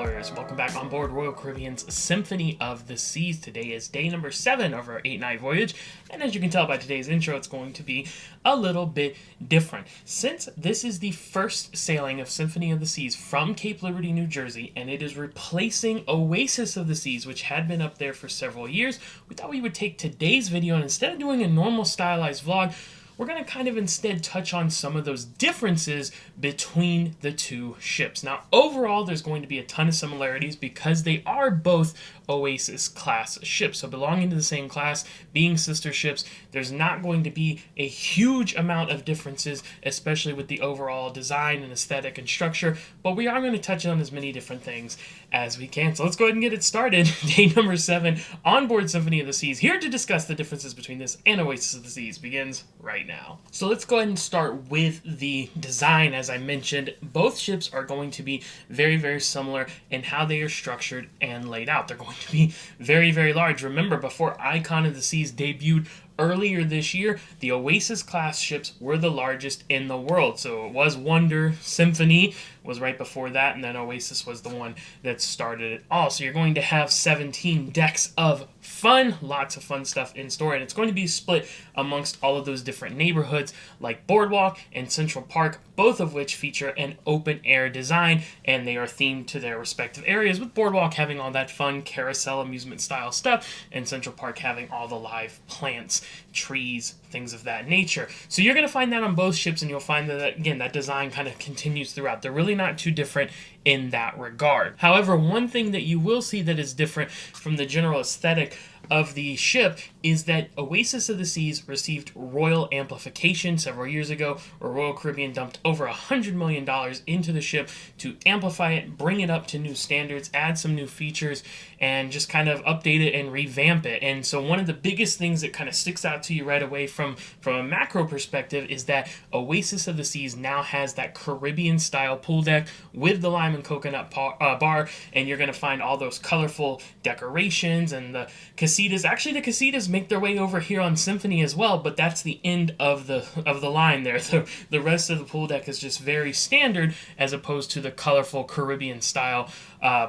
explorers, welcome back on board Royal Caribbean's Symphony of the Seas. Today is day number 7 of our 8-night voyage, and as you can tell by today's intro, it's going to be a little bit different. Since this is the first sailing of Symphony of the Seas from Cape Liberty, New Jersey, and it is replacing Oasis of the Seas, which had been up there for several years, we thought we would take today's video and instead of doing a normal stylized vlog, we're going to kind of instead touch on some of those differences between the two ships. Now, overall, there's going to be a ton of similarities because they are both Oasis class ships. So belonging to the same class, being sister ships, there's not going to be a huge amount of differences, especially with the overall design and aesthetic and structure, but we are going to touch on as many different things as we can. So let's go ahead and get it started. Day number 7 on board Symphony of the Seas, here to discuss the differences between this and Oasis of the Seas, begins right now. So let's go ahead and start with the design. As I mentioned, both ships are going to be very, very similar in how they are structured and laid out. They're going to be very, very large. Remember, before Icon of the Seas debuted earlier this year, the Oasis class ships were the largest in the world. So it was Wonder, Symphony was right before that, and then Oasis was the one that started it all. So you're going to have 17 decks of fun, lots of fun stuff in store, and it's going to be split amongst all of those different neighborhoods like Boardwalk and Central Park, both of which feature an open air design, and they are themed to their respective areas, with Boardwalk having all that fun carousel amusement style stuff, and Central Park having all the live plants, trees, things of that nature. So you're going to find that on both ships, and you'll find that, again, that design kind of continues throughout. They're really not too different in that regard. However, one thing that you will see that is different from the general aesthetic of the ship is that Oasis of the Seas received royal amplification several years ago, where Royal Caribbean dumped over $100 million into the ship to amplify it, bring it up to new standards, add some new features, and just kind of update it and revamp it. And so one of the biggest things that kind of sticks out to you right away from a macro perspective is that Oasis of the Seas now has that Caribbean style pool deck with the lime and coconut bar, and you're going to find all those colorful decorations and the casitas. Actually, the casitas make their way over here on Symphony as well, but that's the end of the line there. The rest of the pool deck is just very standard, as opposed to the colorful Caribbean style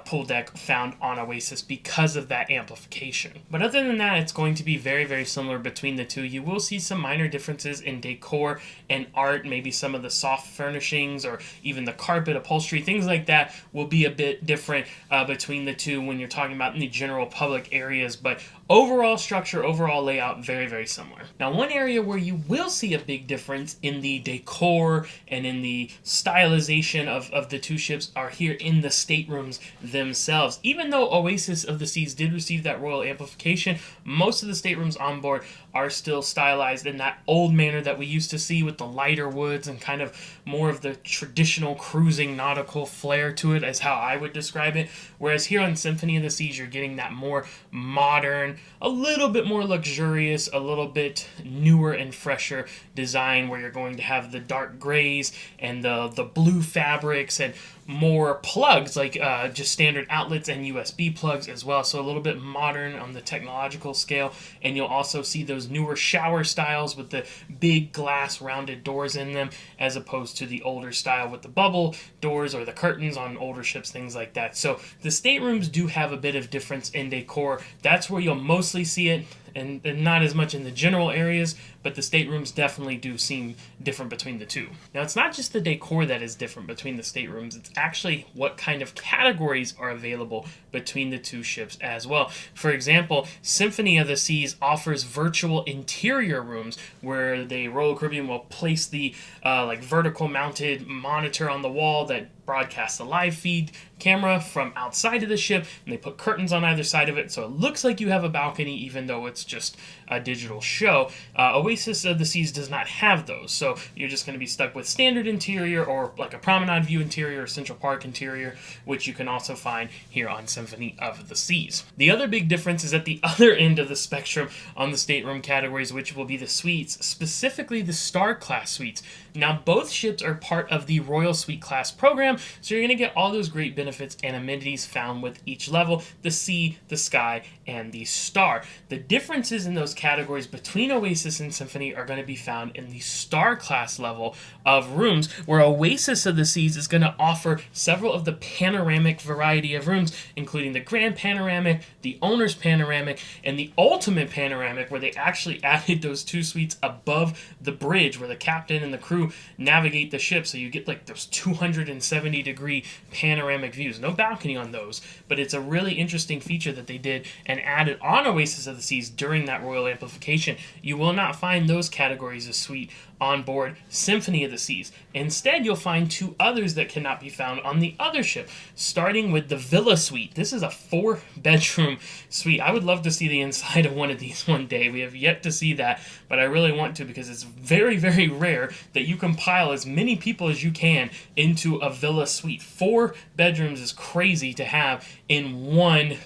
pool deck found on Oasis because of that amplification. But other than that, it's going to be very, very similar between the two. You will see some minor differences in decor and art, maybe some of the soft furnishings or even the carpet, upholstery, things like that will be a bit different between the two when you're talking about in the general public areas, but overall structure, overall layout, very, very similar. Now, one area where you will see a big difference in the decor and in the stylization of the two ships are here in the staterooms themselves. Even though Oasis of the Seas did receive that royal amplification, most of the staterooms on board are still stylized in that old manner that we used to see, with the lighter woods and kind of more of the traditional cruising nautical flair to it, as how I would describe it. Whereas here on Symphony of the Seas, you're getting that more modern, a little bit more luxurious, a little bit newer and fresher design, where you're going to have the dark grays and the blue fabrics and more plugs, like just standard outlets and USB plugs as well. So a little bit modern on the technological scale. And you'll also see those newer shower styles with the big glass rounded doors in them, as opposed to the older style with the bubble doors or the curtains on older ships, things like that. So the staterooms do have a bit of difference in decor. That's where you'll mostly see it, and not as much in the general areas, but the staterooms definitely do seem different between the two. Now, it's not just the decor that is different between the staterooms, it's actually what kind of categories are available between the two ships as well. For example, Symphony of the Seas offers virtual interior rooms, where the Royal Caribbean will place the vertical mounted monitor on the wall that broadcasts a live feed camera from outside of the ship, and they put curtains on either side of it, so it looks like you have a balcony even though it's just a digital show. Oasis of the Seas does not have those, so you're just going to be stuck with standard interior, or like a promenade view interior or Central Park interior, which you can also find here on Symphony of the Seas. The other big difference is at the other end of the spectrum on the stateroom categories, which will be the suites, specifically the Star Class suites. Now, both ships are part of the Royal Suite Class program, so you're going to get all those great benefits and amenities found with each level: the Sea, the Sky, and the Star. The differences in those categories between Oasis and Symphony are going to be found in the Star Class level of rooms, where Oasis of the Seas is going to offer several of the panoramic variety of rooms, including the Grand Panoramic, the Owner's Panoramic, and the Ultimate Panoramic, where they actually added those 2 suites above the bridge where the captain and the crew navigate the ship, so you get like those 270-degree panoramic views. No balcony on those, but it's a really interesting feature that they did and added on Oasis of the Seas during that Royal Amplification. You will not find those categories of suite on board Symphony of the Seas. Instead, you'll find 2 others that cannot be found on the other ship, starting with the Villa Suite. This is a 4-bedroom suite. I would love to see the inside of one of these one day. We have yet to see that, but I really want to, because it's very, very rare that you can pile as many people as you can into a Villa Suite. 4 bedrooms is crazy to have in one,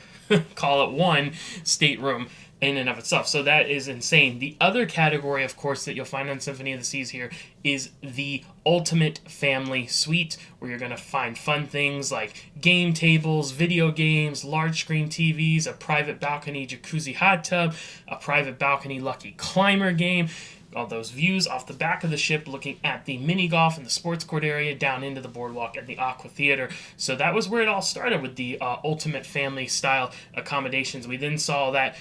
call it one, stateroom in and of itself. So that is insane. The other category, of course, that you'll find on Symphony of the Seas here is the Ultimate Family Suite, where you're going to find fun things like game tables, video games, large screen TVs, a private balcony jacuzzi hot tub, a private balcony lucky climber game, all those views off the back of the ship looking at the mini golf and the sports court area down into the boardwalk and the aqua theater. So that was where it all started, with the Ultimate Family style accommodations. We then saw that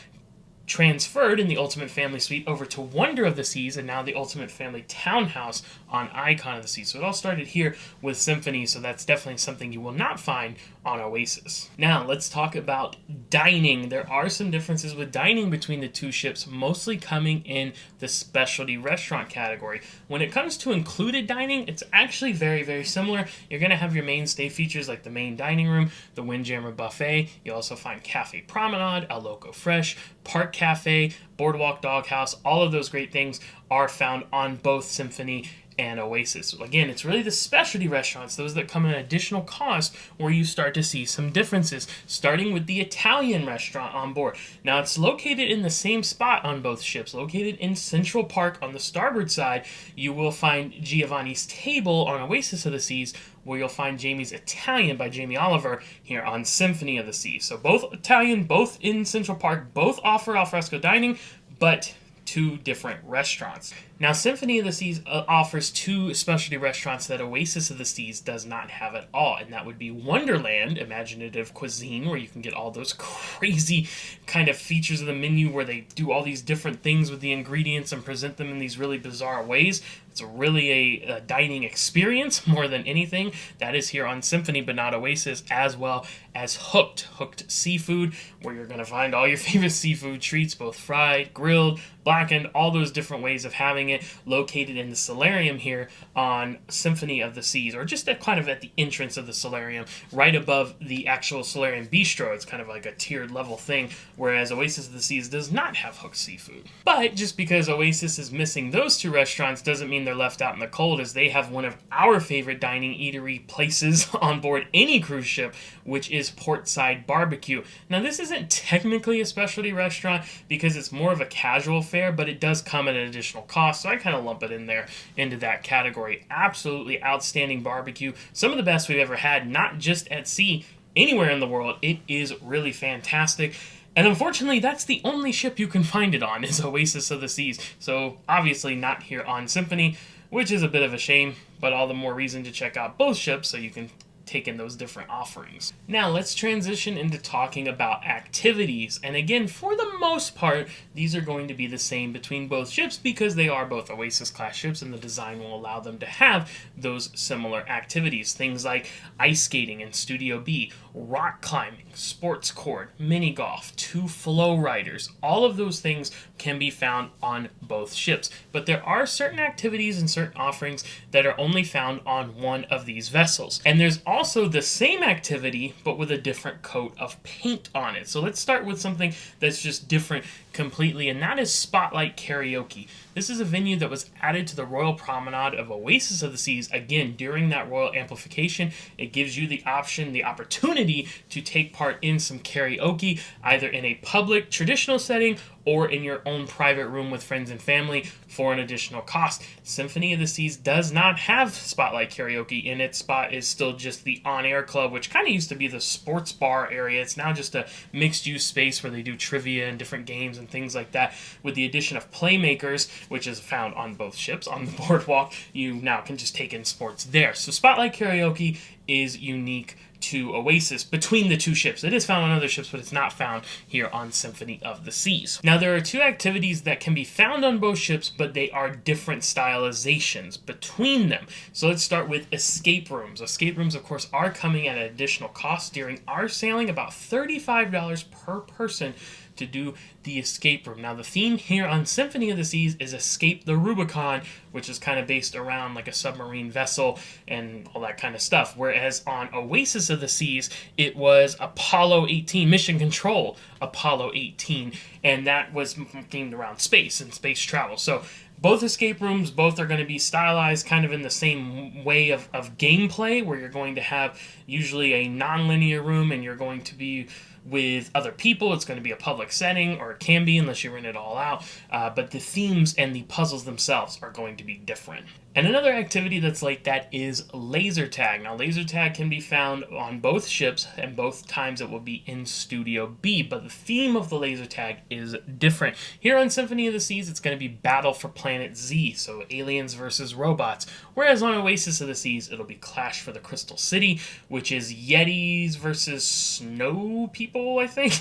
transferred in the Ultimate Family Suite over to Wonder of the Seas, and now the Ultimate Family Townhouse on Icon of the Seas. So it all started here with Symphony, so that's definitely something you will not find on Oasis. Now, let's talk about dining. There are some differences with dining between the 2 ships, mostly coming in the specialty restaurant category. When it comes to included dining, it's actually very, very similar. You're going to have your mainstay features like the main dining room, the Windjammer Buffet. You also find Cafe Promenade, El Loco Fresh, Park Cafe, Boardwalk Doghouse. All of those great things are found on both Symphony and Oasis. Again, it's really the specialty restaurants, those that come at an additional cost, where you start to see some differences, starting with the Italian restaurant on board. Now, it's located in the same spot on both ships, located in Central Park on the starboard side. You will find Giovanni's Table on Oasis of the Seas, where you'll find Jamie's Italian by Jamie Oliver here on Symphony of the Seas. So both Italian, both in Central Park, both offer alfresco dining, but 2 different restaurants. Now, Symphony of the Seas offers 2 specialty restaurants that Oasis of the Seas does not have at all, and that would be Wonderland, imaginative cuisine, where you can get all those crazy kind of features of the menu where they do all these different things with the ingredients and present them in these really bizarre ways. It's really a dining experience more than anything. That is here on Symphony, but not Oasis, as well as Hooked Seafood, where you're going to find all your favorite seafood treats, both fried, grilled, blackened, all those different ways of having it, located in the solarium here on Symphony of the Seas, or just kind of at the entrance of the solarium, right above the actual solarium bistro. It's kind of like a tiered level thing, whereas Oasis of the Seas does not have Hooked Seafood. But just because Oasis is missing those 2 restaurants doesn't mean they're left out in the cold, as they have one of our favorite dining eatery places on board any cruise ship, which is Portside Barbecue. Now, this isn't technically a specialty restaurant because it's more of a casual fare, but it does come at an additional cost, so I kind of lump it in there into that category. Absolutely outstanding barbecue. Some of the best we've ever had, not just at sea, anywhere in the world. It is really fantastic. And unfortunately, that's the only ship you can find it on, is Oasis of the Seas. So obviously not here on Symphony, which is a bit of a shame, but all the more reason to check out both ships so you can take in those different offerings. Now, let's transition into talking about activities. And again, for the most part, these are going to be the same between both ships because they are both Oasis class ships and the design will allow them to have those similar activities. Things like ice skating in Studio B, rock climbing, sports court, mini golf, 2 flow riders. All of those things can be found on both ships. But there are certain activities and certain offerings that are only found on one of these vessels. And there's also the same activity, but with a different coat of paint on it. So let's start with something that's just different completely, and that is Spotlight Karaoke. This is a venue that was added to the Royal Promenade of Oasis of the Seas. Again, during that Royal Amplification, it gives you the option, the opportunity to take part in some karaoke, either in a public, traditional setting or in your own private room with friends and family for an additional cost. Symphony of the Seas does not have Spotlight Karaoke. In its spot is still just the on-air club, which kind of used to be the sports bar area. It's now just a mixed-use space where they do trivia and different games and and things like that. With the addition of playmakers, which is found on both ships, on the boardwalk, you now can just take in sports there. So Spotlight Karaoke is unique to Oasis between the two ships. It is found on other ships, but it's not found here on Symphony of the Seas. Now, there are two activities that can be found on both ships, but they are different stylizations between them. So let's start with escape rooms. Escape rooms, of course, are coming at an additional cost during our sailing, about $35 per person to do the escape room. Now, the theme here on Symphony of the Seas is Escape the Rubicon, which is kind of based around like a submarine vessel and all that kind of stuff. Whereas on Oasis of the Seas, it was Apollo 18, Mission Control Apollo 18, and that was themed around space and space travel. So both escape rooms, both are going to be stylized kind of in the same way of gameplay, where you're going to have usually a non-linear room and you're going to be with other people. It's going to be a public setting, or it can be unless you rent it all out, but the themes and the puzzles themselves are going to be different. And another activity that's like that is laser tag. Now, laser tag can be found on both ships, and both times it will be in Studio B, but the theme of the laser tag is different. Here on Symphony of the Seas, it's going to be Battle for Planet Z, so aliens versus robots, whereas on Oasis of the Seas, it'll be Clash for the Crystal City, which is Yetis versus Snow People, I think.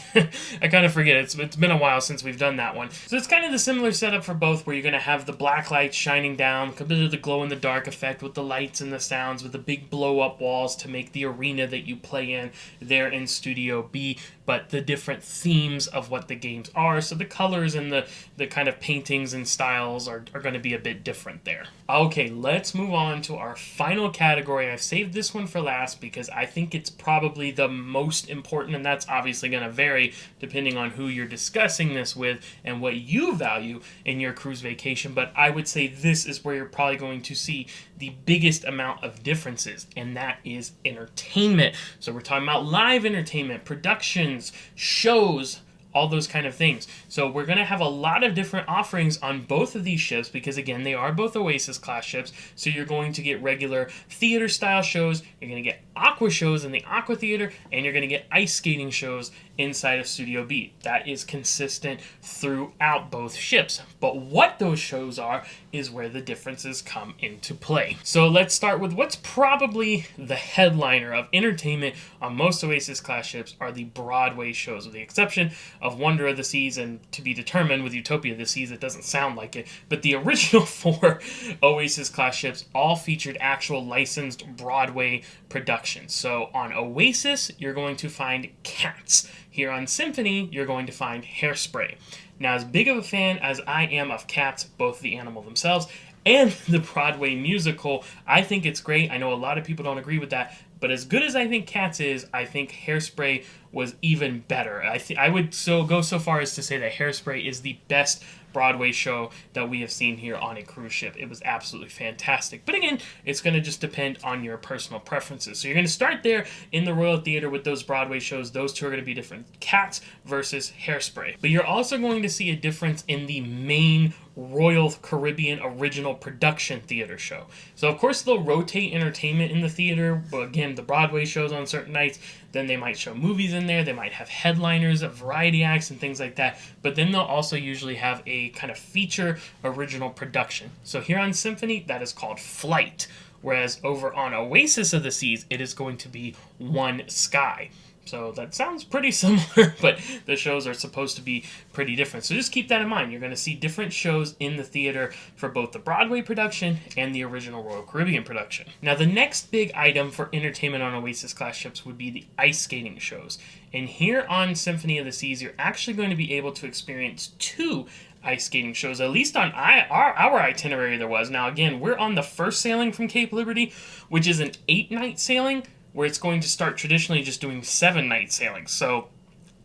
I kind of forget. It's been a while since we've done that one. So it's kind of the similar setup for both, where you're going to have the black lights shining down, a bit of the glow-in-the-dark effect with the lights and the sounds, with the big blow-up walls to make the arena that you play in there in Studio B, but the different themes of what the games are. So the colors and the kind of paintings and styles are going to be a bit different there. Okay, let's move on to our final category. I've saved this one for last because I think it's probably the most important, and that's obviously going to vary depending on who you're discussing this with and what you value in your cruise vacation. But I would say this is where you're probably going to see the biggest amount of differences, and that is entertainment. So we're talking about live entertainment, productions, shows, all those kind of things. So we're going to have a lot of different offerings on both of these ships because, again, they are both Oasis class ships. So you're going to get regular theater style shows, you're going to get aqua shows in the aqua theater, and you're going to get ice skating shows inside of Studio B. That is consistent throughout both ships. But what those shows are is where the differences come into play. So let's start with what's probably the headliner of entertainment on most Oasis class ships are the Broadway shows, with the exception of Wonder of the Seas and To Be Determined. With Utopia of the Seas, it doesn't sound like it, but the original 4 Oasis class ships all featured actual licensed Broadway productions. So on Oasis, you're going to find Cats. Here on Symphony, you're going to find Hairspray. Now, as big of a fan as I am of Cats, both the animal themselves and the Broadway musical, I think it's great. I know a lot of people don't agree with that, but as good as I think Cats is, I think Hairspray was even better. I would go so far as to say that Hairspray is the best Broadway show that we have seen here on a cruise ship. It was absolutely fantastic. But again, it's going to just depend on your personal preferences. So you're going to start there in the Royal Theater with those Broadway shows. Those two are going to be different. Cats versus Hairspray. But you're also going to see a difference in the main Royal Caribbean original production theater show. So of course they'll rotate entertainment in the theater, but again, the Broadway shows on certain nights, then they might show movies in there, they might have headliners, variety acts, and things like that, but then they'll also usually have a kind of feature original production. So here on Symphony, that is called Flight, whereas over on Oasis of the Seas, it is going to be One Sky. So that sounds pretty similar, but the shows are supposed to be pretty different. So just keep that in mind. You're going to see different shows in the theater for both the Broadway production and the original Royal Caribbean production. Now, the next big item for entertainment on Oasis class ships would be the ice skating shows. And here on Symphony of the Seas, you're actually going to be able to experience 2 ice skating shows, at least on our itinerary there was. Now, again, we're on the first sailing from Cape Liberty, which is an 8-night sailing, where it's going to start traditionally just doing 7-night sailings. So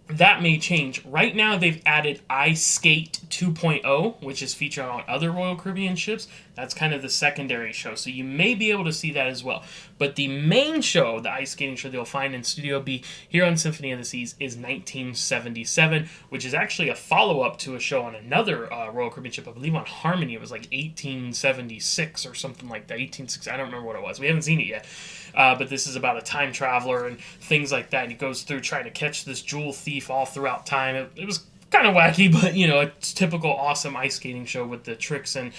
that may change. Right now, they've added Ice Skate 2.0, which is featured on other Royal Caribbean ships. That's kind of the secondary show, so you may be able to see that as well. But the main show, the ice skating show that you'll find in Studio B here on Symphony of the Seas, is 1977, which is actually a follow-up to a show on another Royal Caribbean ship. I believe on Harmony, it was like 1876 or something like that. 1860, I don't remember what it was. We haven't seen it yet. But this is about a time traveler and things like that. And he goes through trying to catch this jewel thief all throughout time. It was kind of wacky, but a typical awesome ice skating show with the tricks and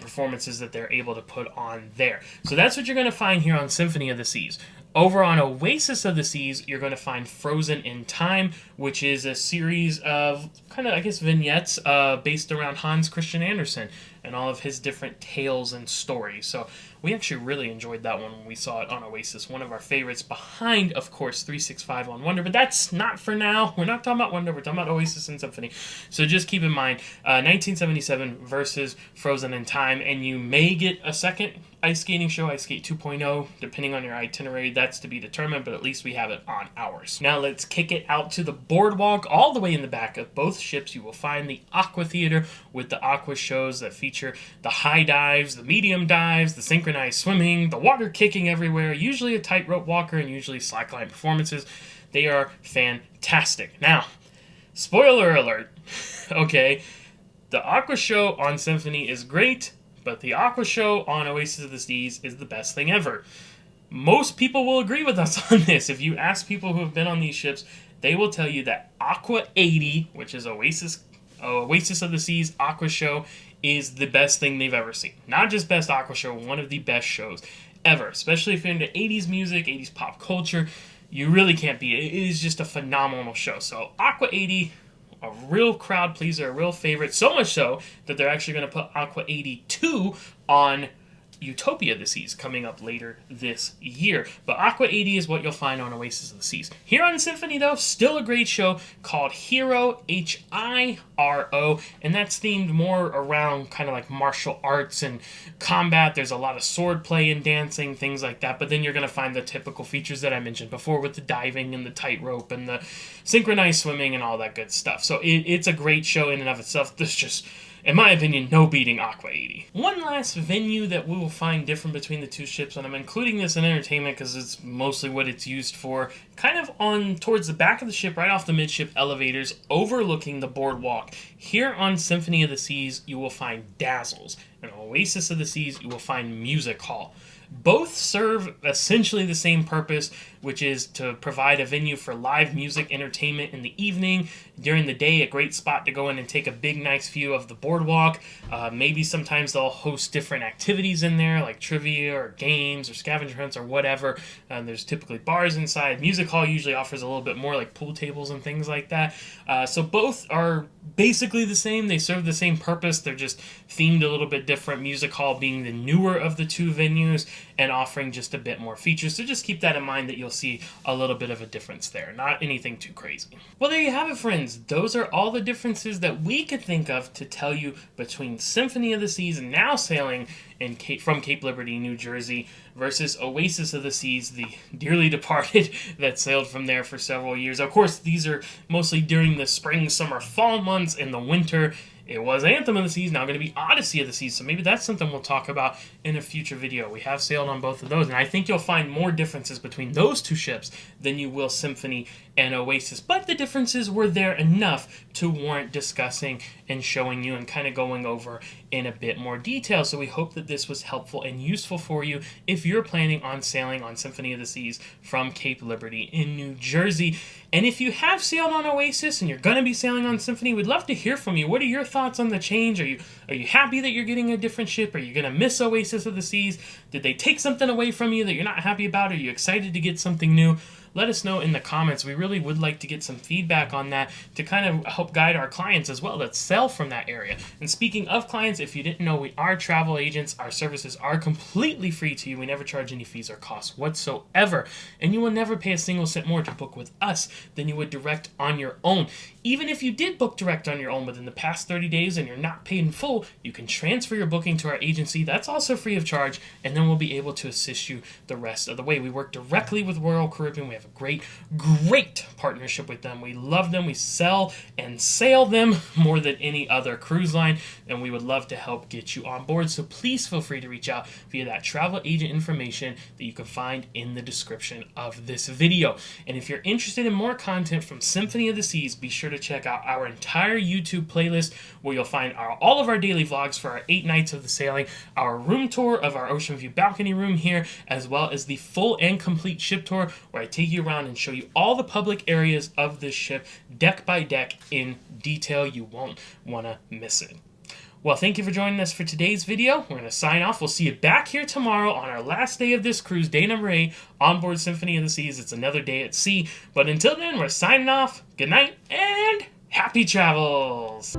performances that they're able to put on there. So that's what you're going to find here on Symphony of the Seas. Over on Oasis of the Seas, you're going to find Frozen in Time, which is a series of kind of, I guess, vignettes based around Hans Christian Andersen and all of his different tales and stories. So we actually really enjoyed that one when we saw it on Oasis. One of our favorites behind, of course, 365 on Wonder. But that's not for now. We're not talking about Wonder. We're talking about Oasis and Symphony. So just keep in mind, 1977 versus Frozen in Time. And you may get a second ice skating show, Ice Skate 2.0, depending on your itinerary. That's to be determined, but at least we have it on ours. Now let's kick it out to the boardwalk. All the way in the back of both ships, you will find the Aqua Theater with the aqua shows that feature the high dives, the medium dives, the synchronized swimming, the water kicking everywhere, usually a tightrope walker, and usually slackline performances. They are fantastic. Now, spoiler alert, okay, the aqua show on Symphony is great, but the aqua show on Oasis of the Seas is the best thing ever. Most people will agree with us on this. If you ask people who have been on these ships, they will tell you that Aqua 80, which is Oasis of the Seas aqua show, is the best thing they've ever seen. Not just best aqua show, one of the best shows ever. Especially if you're into 80s music, 80s pop culture, you really can't beat it. It is just a phenomenal show. So Aqua 80, a real crowd pleaser, a real favorite. So much so that they're actually going to put Aqua 82 on Utopia of the Seas coming up later this year. But Aqua 80 is what you'll find on Oasis of the Seas. Here on Symphony, though, still a great show called Hiro, Hiro, and that's themed more around kind of like martial arts and combat. There's a lot of sword play and dancing, things like that. But then you're going to find the typical features that I mentioned before with the diving and the tightrope and the synchronized swimming and all that good stuff. So it's a great show in and of itself. There's just, in my opinion, no beating Aqua 80. One last venue that we will find different between the two ships, and I'm including this in entertainment because it's mostly what it's used for, kind of on towards the back of the ship, right off the midship elevators, overlooking the boardwalk. Here on Symphony of the Seas, you will find Dazzles, and on Oasis of the Seas, you will find Music Hall. Both serve essentially the same purpose, which is to provide a venue for live music entertainment in the evening. During the day, a great spot to go in and take a big, nice view of the boardwalk. Maybe sometimes they'll host different activities in there, like trivia or games or scavenger hunts or whatever. There's typically bars inside. Music Hall usually offers a little bit more, like pool tables and things like that. So both are basically the same. They serve the same purpose. They're just themed a little bit different. Music Hall being the newer of the two venues and offering just a bit more features. So just keep that in mind, that you'll see a little bit of a difference there. Not anything too crazy. Well, there you have it, friends. Those are all the differences that we could think of to tell you between Symphony of the Seas, now sailing from Cape Liberty, New Jersey, versus Oasis of the Seas, the dearly departed that sailed from there for several years. Of course, these are mostly during the spring, summer, fall months. In the winter, it was Anthem of the Seas, now going to be Odyssey of the Seas, so maybe that's something we'll talk about in a future video. We have sailed on both of those, and I think you'll find more differences between those two ships than you will Symphony and Oasis, but the differences were there enough to warrant discussing and showing you and kind of going over in a bit more detail. So we hope that this was helpful and useful for you if you're planning on sailing on Symphony of the Seas from Cape Liberty in New Jersey. And if you have sailed on Oasis and you're going to be sailing on Symphony, we'd love to hear from you. What are your thoughts on the change? Are you happy that you're getting a different ship? Are you going to miss Oasis of the Seas? Did they take something away from you that you're not happy about? Are you excited to get something new? Let us know in the comments. We really would like to get some feedback on that to kind of help guide our clients as well that sell from that area. And speaking of clients, if you didn't know, we are travel agents. Our services are completely free to you. We never charge any fees or costs whatsoever. And you will never pay a single cent more to book with us than you would direct on your own. Even if you did book direct on your own within the past 30 days and you're not paid in full, you can transfer your booking to our agency. That's also free of charge, and then we'll be able to assist you the rest of the way. We work directly with Royal Caribbean. We have a great partnership with them. We love them. We sell and sail them more than any other cruise line, and we would love to help get you on board. So please feel free to reach out via that travel agent information that you can find in the description of this video. And if you're interested in more content from Symphony of the Seas, be sure to to check out our entire YouTube playlist where you'll find all of our daily vlogs for our 8 nights of the sailing, our room tour of our ocean view balcony room here, as well as the full and complete ship tour where I take you around and show you all the public areas of this ship, deck by deck, in detail. You won't want to miss it. Well, thank you for joining us for today's video. We're going to sign off. We'll see you back here tomorrow on our last day of this cruise, day number 8, Onboard Symphony of the Seas. It's another day at sea. But until then, we're signing off. Good night and happy travels.